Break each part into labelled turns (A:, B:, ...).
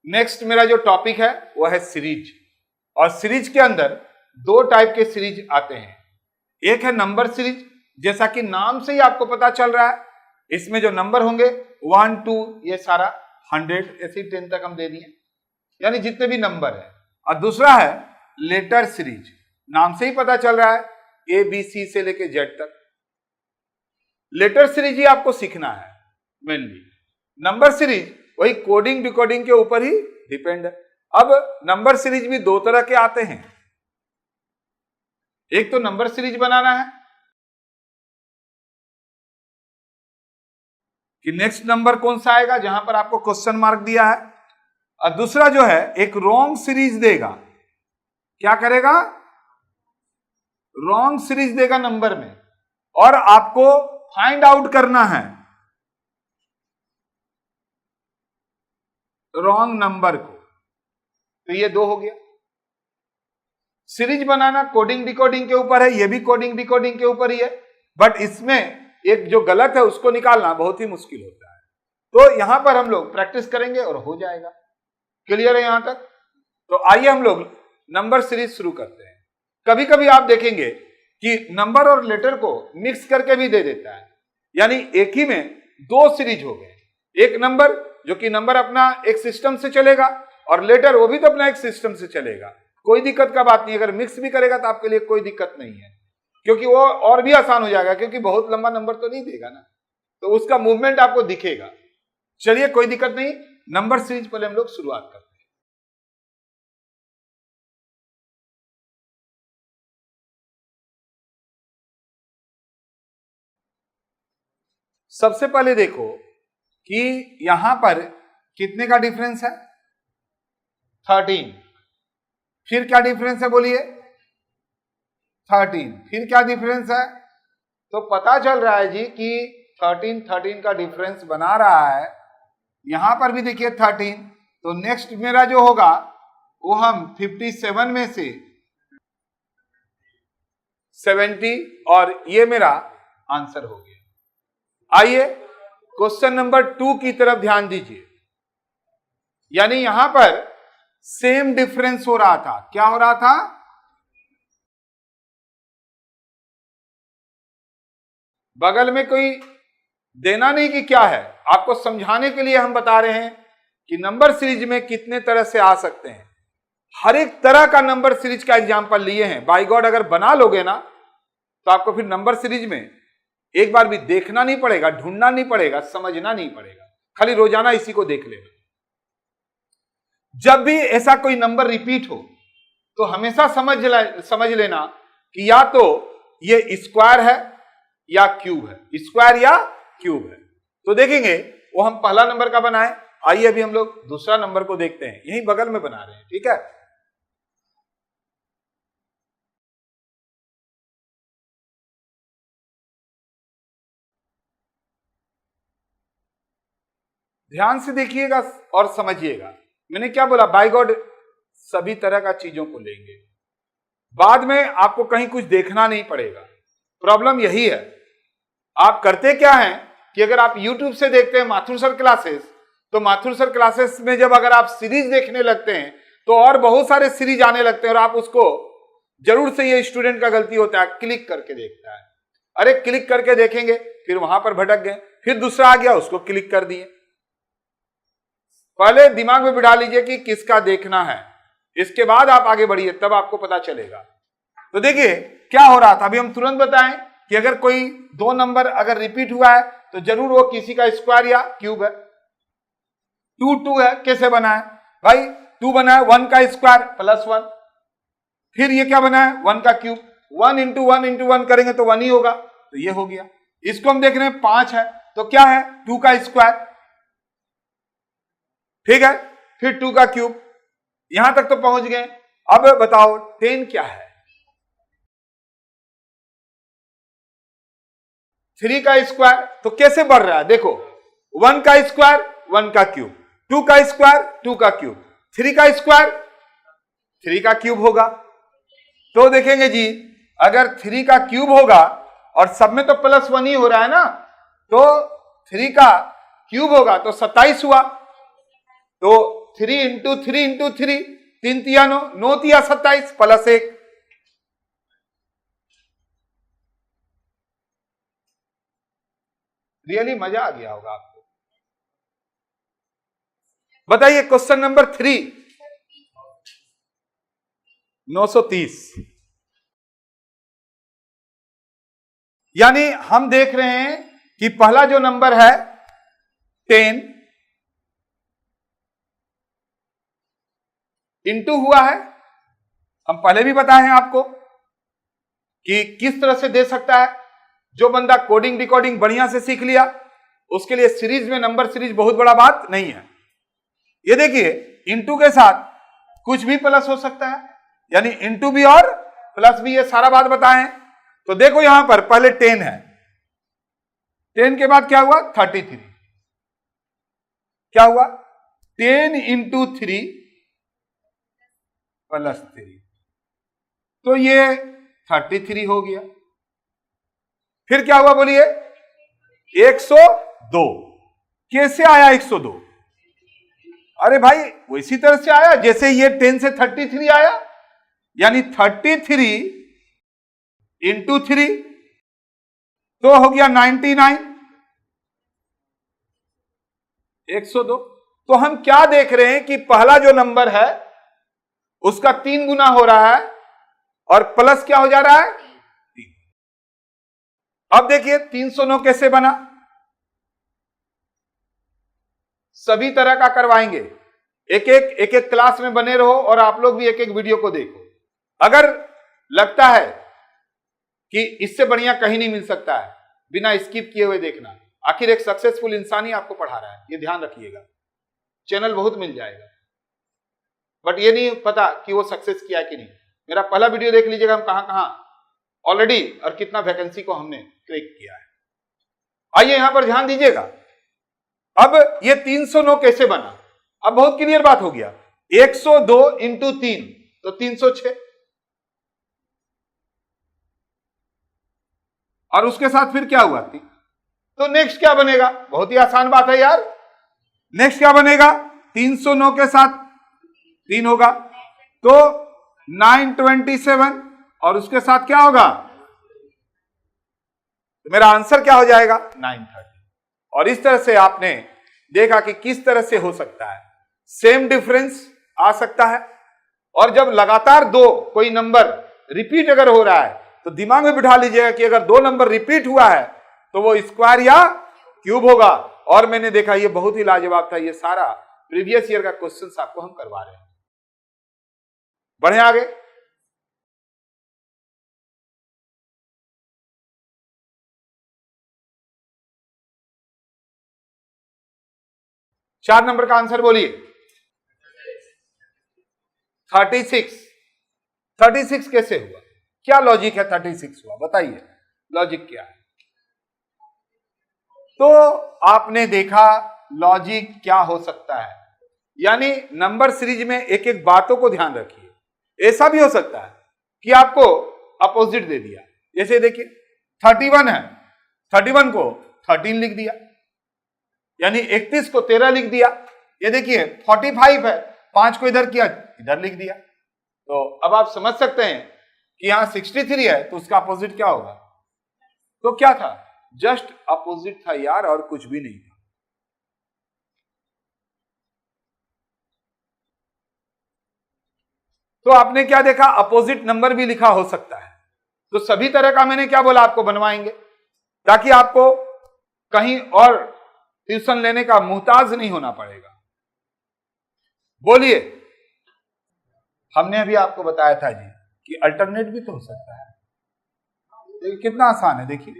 A: Next मेरा जो topic है वो है सीरीज। और सीरीज के अंदर दो टाइप के सीरीज आते हैं। एक है नंबर सीरीज, जैसा कि नाम से ही आपको पता चल रहा है, इसमें जो नंबर होंगे 1 2 ये सारा 100 ऐसे 10 तक हम दे दिए, यानी जितने भी नंबर है। और दूसरा है लेटर सीरीज, नाम से ही पता चल रहा है ABC से लेके Z तक। लेटर सीरीज ही आपको सीखना है मेनली। नंबर सीरीज वही कोडिंग डिकोडिंग के ऊपर ही डिपेंड है। अब नंबर सीरीज भी दो तरह के आते हैं। एक तो नंबर सीरीज बनाना है कि नेक्स्ट नंबर कौन सा आएगा, जहां पर आपको क्वेश्चन मार्क दिया है। और दूसरा जो है एक रॉन्ग सीरीज देगा। क्या करेगा? रॉन्ग सीरीज देगा नंबर में, और आपको फाइंड आउट करना है रॉन्ग नंबर को। तो ये दो हो गया। सीरीज बनाना कोडिंग डिकोडिंग के ऊपर है, ये भी कोडिंग डिकोडिंग के ऊपर ही है, बट इसमें एक जो गलत है उसको निकालना बहुत ही मुश्किल होता है। तो यहां पर हम लोग प्रैक्टिस करेंगे और हो जाएगा। क्लियर है यहां तक? तो आइए हम लोग नंबर सीरीज शुरू करते हैं। कभी कभी आप देखेंगे कि नंबर और लेटर को मिक्स करके भी दे देता है, यानी एक ही में दो सीरीज हो गए। एक नंबर जो कि नंबर अपना एक सिस्टम से चलेगा, और लेटर वो भी तो अपना एक सिस्टम से चलेगा। कोई दिक्कत का बात नहीं। अगर मिक्स भी करेगा तो आपके लिए कोई दिक्कत नहीं है, क्योंकि वो और भी आसान हो जाएगा, क्योंकि बहुत लंबा नंबर तो नहीं देगा ना, तो उसका मूवमेंट आपको दिखेगा। चलिए कोई दिक्कत नहीं, नंबर सीरीज पहले हम लोग शुरुआत करते हैं। सबसे पहले देखो कि यहां पर कितने का डिफरेंस है? 13। फिर क्या डिफरेंस है बोलिए? 13। फिर क्या डिफरेंस है? तो पता चल रहा है जी कि 13 का डिफरेंस बना रहा है। यहां पर भी देखिए 13। तो नेक्स्ट मेरा जो होगा वो हम 57 में से 70, और ये मेरा आंसर हो गया। आइए क्वेश्चन नंबर 2 की तरफ ध्यान दीजिए। यानी यहां पर सेम डिफरेंस हो रहा था। क्या हो रहा था? बगल में कोई देना नहीं कि क्या है, आपको समझाने के लिए हम बता रहे हैं कि नंबर सीरीज में कितने तरह से आ सकते हैं। हर एक तरह का नंबर सीरीज का एग्जांपल लिए हैं। बाय गॉड अगर बना लोगे ना तो आपको फिर नंबर सीरीज में एक बार भी देखना नहीं पड़ेगा, ढूंढना नहीं पड़ेगा, समझना नहीं पड़ेगा, खाली रोजाना इसी को देख लेना। जब भी ऐसा कोई नंबर रिपीट हो तो हमेशा समझ लेना कि या तो ये स्क्वायर है या क्यूब है, स्क्वायर या क्यूब है। तो देखेंगे वो हम पहला नंबर का बनाए। आइए अभी हम लोग दूसरा नंबर को देखते हैं, यही बगल में बना रहे हैं, ठीक है। ध्यान से देखिएगा और समझिएगा। मैंने क्या बोला? बाय गॉड सभी तरह का चीजों को लेंगे, बाद में आपको कहीं कुछ देखना नहीं पड़ेगा। प्रॉब्लम यही है। आप करते क्या हैं कि अगर आप YouTube से देखते हैं माथुर सर क्लासेस, तो माथुर सर क्लासेस में जब अगर आप सीरीज देखने लगते हैं तो और बहुत सारे सीरीज आने लगते हैं, और आप उसको जरूर से, ये स्टूडेंट का गलती होता है, क्लिक करके देखता है। अरे क्लिक करके देखेंगे, फिर वहां पर भटक गए, फिर दूसरा आ गया उसको क्लिक कर दिए। पहले दिमाग में बिठा लीजिए कि किसका देखना है, इसके बाद आप आगे बढ़िए, तब आपको पता चलेगा। तो देखिए क्या हो रहा था, अभी हम तुरंत बताएं कि अगर कोई दो नंबर अगर रिपीट हुआ है तो जरूर वो किसी का स्क्वायर या क्यूब है। 2 है, कैसे बना है भाई? 2 बना है 1 का स्क्वायर प्लस 1। फिर ये क्या बना है? 1 का क्यूब। 1 इंटू 1 इंटू 1 करेंगे तो 1 ही होगा, तो ये हो गया। इसको हम देख रहे हैं 5 है, तो क्या है? 2 का स्क्वायर, ठीक है। फिर 2 का क्यूब, यहां तक तो पहुंच गए। अब बताओ 10 क्या है? 3 का स्क्वायर। तो कैसे बढ़ रहा है देखो, 1 का स्क्वायर 1 का क्यूब, 2 का स्क्वायर 2 का क्यूब, 3 का स्क्वायर 3 का क्यूब होगा। तो देखेंगे जी अगर 3 का क्यूब होगा, और सब में तो प्लस 1 ही हो रहा है ना, तो 3 का क्यूब होगा तो 27 हुआ। तो 3 × 3 × 3, 3 तिया 9, 9 तिया 27 प्लस 1। रियली मजा आ गया होगा आपको। बताइए क्वेश्चन नंबर 3, 930। यानी हम देख रहे हैं कि पहला जो नंबर है 10 इंटू हुआ है। हम पहले भी बताए हैं आपको कि किस तरह से दे सकता है। जो बंदा कोडिंग डिकोडिंग बढ़िया से सीख लिया उसके लिए सीरीज में नंबर सीरीज बहुत बड़ा बात नहीं है। ये देखिए इंटू के साथ कुछ भी प्लस हो सकता है, यानी इंटू भी और प्लस भी, ये सारा बात बताए हैं। तो देखो यहां पर पहले 10 है, 10 के बाद क्या हुआ 33। क्या हुआ 10 × 3 + 3, तो ये 33 हो गया। फिर क्या हुआ बोलिए 102। कैसे आया 102? अरे भाई वैसी तरह से आया जैसे ये 10 से 33 आया, यानी 33 × 3 तो हो गया 99, 102। तो हम क्या देख रहे हैं कि पहला जो नंबर है उसका 3 गुना हो रहा है और प्लस क्या हो जा रहा है 3। अब देखिए 309 कैसे बना, सभी तरह का करवाएंगे। एक एक क्लास में बने रहो और आप लोग भी एक एक वीडियो को देखो। अगर लगता है कि इससे बढ़िया कहीं नहीं मिल सकता है, बिना स्किप किए हुए देखना। आखिर एक सक्सेसफुल इंसान ही आपको पढ़ा रहा है, ये ध्यान रखिएगा। चैनल बहुत मिल जाएगा, बट ये नहीं पता कि वो सक्सेस किया कि नहीं। मेरा पहला वीडियो देख लीजिएगा, हम कहां ऑलरेडी और कितना वैकेंसी को हमने क्रैक किया है। आइए यहां पर ध्यान दीजिएगा। अब ये 309 कैसे बना, अब बहुत क्लियर बात हो गया। 102 × 3 तो 306, और उसके साथ फिर क्या हुआ 3। तो नेक्स्ट क्या बनेगा, बहुत ही आसान बात है यार। नेक्स्ट क्या बनेगा 309 के साथ 3 होगा तो 927, और उसके साथ क्या होगा, तो मेरा आंसर क्या हो जाएगा 930। और इस तरह से आपने देखा कि किस तरह से हो सकता है, सेम डिफरेंस आ सकता है। और जब लगातार दो कोई नंबर रिपीट अगर हो रहा है तो दिमाग में बिठा लीजिएगा कि अगर 2 नंबर रिपीट हुआ है तो वो स्क्वायर या क्यूब होगा। और मैंने देखा ये बहुत ही लाजवाब था। ये सारा प्रीवियस ईयर का क्वेश्चन आपको हम करवा रहे हैं। बढ़े आगे। चार नंबर का आंसर बोलिए 36। 36 कैसे हुआ, क्या लॉजिक है 36 हुआ, बताइए लॉजिक क्या है। तो आपने देखा लॉजिक क्या हो सकता है, यानी नंबर सीरीज में एक एक बातों को ध्यान रखिए। ऐसा भी हो सकता है कि आपको अपोजिट दे दिया, जैसे देखिए 31 है, 31 को 13 लिख दिया, यानी 31 को 13 लिख दिया। ये देखिए 45 है, 5 को इधर किया इधर लिख दिया। तो अब आप समझ सकते हैं कि यहां 63 है तो उसका अपोजिट क्या होगा। तो क्या था, जस्ट अपोजिट था यार, और कुछ भी नहीं था। तो आपने क्या देखा, अपोजिट नंबर भी लिखा हो सकता है। तो सभी तरह का मैंने क्या बोला आपको बनवाएंगे, ताकि आपको कहीं और ट्यूशन लेने का मुहताज नहीं होना पड़ेगा। बोलिए, हमने अभी आपको बताया था जी कि अल्टरनेट भी तो हो सकता है। देखिए कितना आसान है, देखिए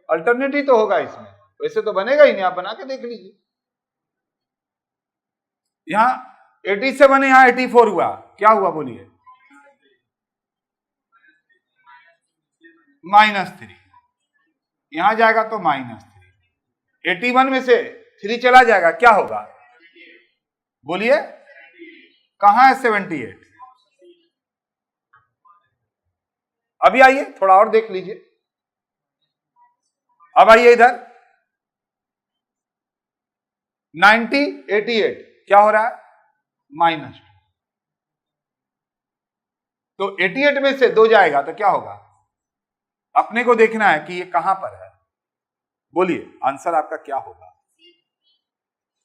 A: अल्टरनेट ही तो होगा इसमें, वैसे तो बनेगा ही नहीं, आप बना के देख लीजिए। यहां 87 है, यहां 84 हुआ, क्या हुआ बोलिए -3। यहां जाएगा तो -3, 81 में से 3 चला जाएगा, क्या होगा बोलिए, कहां है 78। अभी आइए थोड़ा और देख लीजिए। अब आइए इधर, 90 88 क्या हो रहा है -2। तो 88 में से 2 जाएगा तो क्या होगा, अपने को देखना है कि ये कहां पर है। बोलिए आंसर आपका क्या होगा,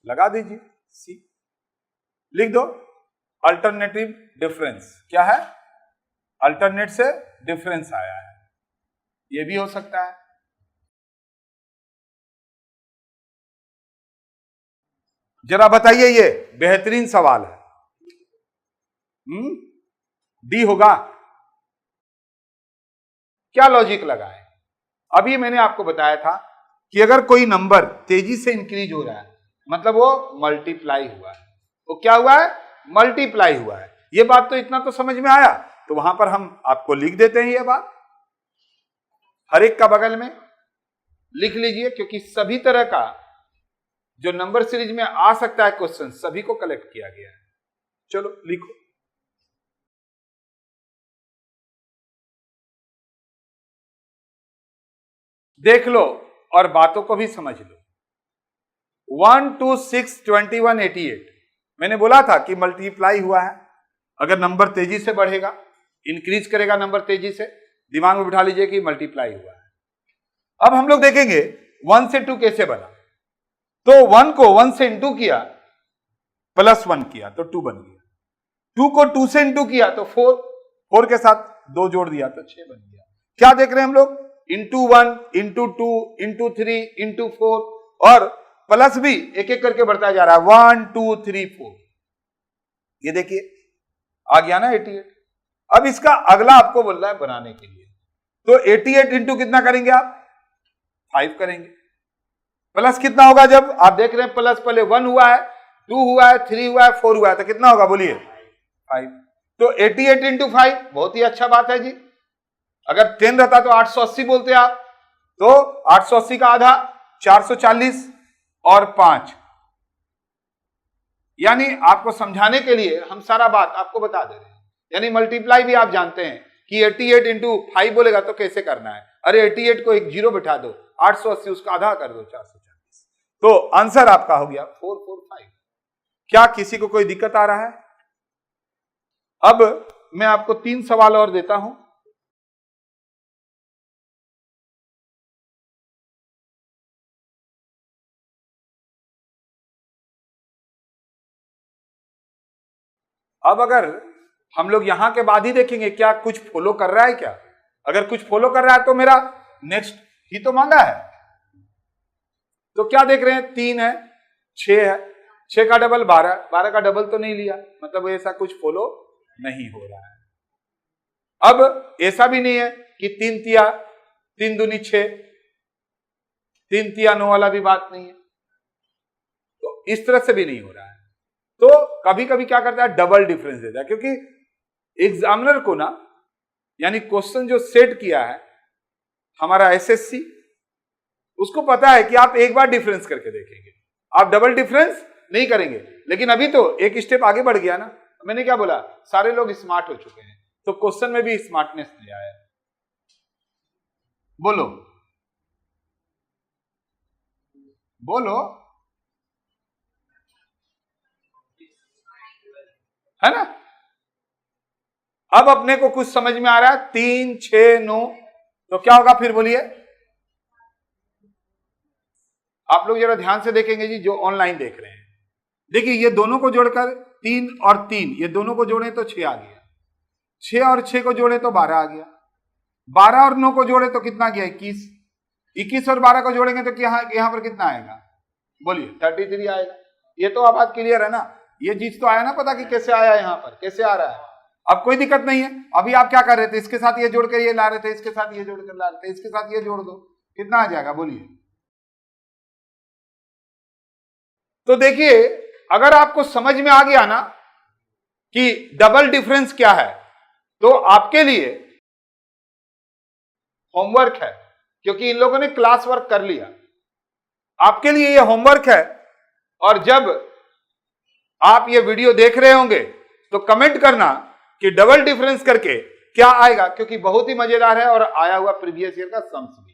A: लगा दीजिए सी, लिख दो अल्टरनेटिव डिफरेंस। क्या है, अल्टरनेट से डिफरेंस आया है, ये भी हो सकता है। जरा बताइए, ये बेहतरीन सवाल है। डी होगा, क्या लॉजिक लगाए। अभी मैंने आपको बताया था कि अगर कोई नंबर तेजी से इंक्रीज हो रहा है मतलब वो मल्टीप्लाई हुआ है, वो क्या हुआ है, मल्टीप्लाई हुआ है। ये बात तो इतना तो समझ में आया, तो वहां पर हम आपको लिख देते हैं ये बात, हर एक का बगल में लिख लीजिए, क्योंकि सभी तरह का जो नंबर सीरीज में आ सकता है क्वेश्चन सभी को कलेक्ट किया गया है। चलो लिखो, देख लो और बातों को भी समझ लो। 1 2 6 21 88 मैंने बोला था कि मल्टीप्लाई हुआ है। अगर नंबर तेजी से बढ़ेगा, इंक्रीज करेगा नंबर तेजी से, दिमाग में बिठा लीजिए कि मल्टीप्लाई हुआ है। अब हम लोग देखेंगे 1 से 2 कैसे बना। तो 1 को 1 से इंटू किया, +1 किया तो 2 बन गया। 2 को 2 से इंटू किया तो 4, 4 के साथ 2 जोड़ दिया तो 6 बन गया। क्या देख रहे हैं हम लोग, इंटू 1 इंटू 2 इंटू 3 इंटू 4, और प्लस भी एक एक करके बढ़ता जा रहा है, 1 2 3 4। ये देखिए आ गया ना 88। अब इसका अगला आपको बोल रहा है बनाने के लिए, तो 88 इंटू कितना करेंगे आप, 5 करेंगे। प्लस कितना होगा, जब आप देख रहे हैं प्लस पहले 1 हुआ है, 2 हुआ है, 3 हुआ है, 4 हुआ है, तो कितना होगा बोलिए 5। तो 88 इंटू 5 बहुत ही अच्छा बात है जी। अगर 10 रहता तो 880 बोलते आप, तो 880 का आधा 440 और 5, यानी आपको समझाने के लिए हम सारा बात आपको बता दे रहे हैं। यानी मल्टीप्लाई भी आप जानते हैं कि 88 इंटू 5 बोलेगा तो कैसे करना है। अरे 88 को एक जीरो बिठा दो, 880 उसका आधा कर दो 440, तो आंसर आपका हो गया 445। क्या किसी को कोई दिक्कत आ रहा है? अब मैं आपको 3 सवाल और देता हूं। अब अगर हम लोग यहां के बाद ही देखेंगे क्या कुछ फॉलो कर रहा है क्या। अगर कुछ फॉलो कर रहा है तो मेरा नेक्स्ट ही तो मांगा है। तो क्या देख रहे हैं, 3 है, 6 है, 6 का डबल 12, 12 का डबल तो नहीं लिया, मतलब ऐसा कुछ फॉलो नहीं हो रहा है। अब ऐसा भी नहीं है कि 3 तिया 3 दूनी 6, 3 तिया 9 वाला भी बात नहीं है, तो इस तरह से भी नहीं हो रहा है। तो कभी कभी क्या करता है, डबल डिफरेंस देता है, क्योंकि एग्जामिनर को ना, यानी क्वेश्चन जो सेट किया है हमारा एसएससी, उसको पता है कि आप एक बार डिफरेंस करके देखेंगे, आप डबल डिफरेंस नहीं करेंगे। लेकिन अभी तो एक स्टेप आगे बढ़ गया ना, मैंने क्या बोला, सारे लोग स्मार्ट हो चुके हैं, तो क्वेश्चन में भी स्मार्टनेस ले आया। बोलो बोलो, है ना। अब अपने को कुछ समझ में आ रहा है, 3 6 9, तो क्या होगा फिर बोलिए। आप लोग जरा ध्यान से देखेंगे जी, जो ऑनलाइन देख रहे हैं, देखिए ये दोनों को जोड़कर 3 और 3, ये दोनों को जोड़े तो 6 आ गया, 6 और 6 को जोड़े तो 12 आ गया, 12 और 9 को जोड़े तो कितना गया 21, 21 और 12 को जोड़ेंगे तो यहां पर कितना आएगा बोलिए 33 आएगा। ये तो बात क्लियर है ना, ये चीज तो आया ना पता कि कैसे आया, यहां पर कैसे आ रहा है। अब कोई दिक्कत नहीं है। अभी आप क्या कर रहे थे, इसके साथ ये जोड़कर ये ला रहे थे, इसके साथ ये जोड़कर ला रहे थे, इसके साथ ये जोड़ दो, कितना आ जाएगा बोलिए। तो देखिए अगर आपको समझ में आ गया ना कि डबल डिफरेंस क्या है, तो आपके लिए होमवर्क है, क्योंकि इन लोगों ने क्लास वर्क कर लिया, आपके लिए ये होमवर्क है। और जब आप ये वीडियो देख रहे होंगे तो कमेंट करना कि डबल डिफरेंस करके क्या आएगा, क्योंकि बहुत ही मजेदार है और आया हुआ प्रीवियस ईयर का सम्स भी।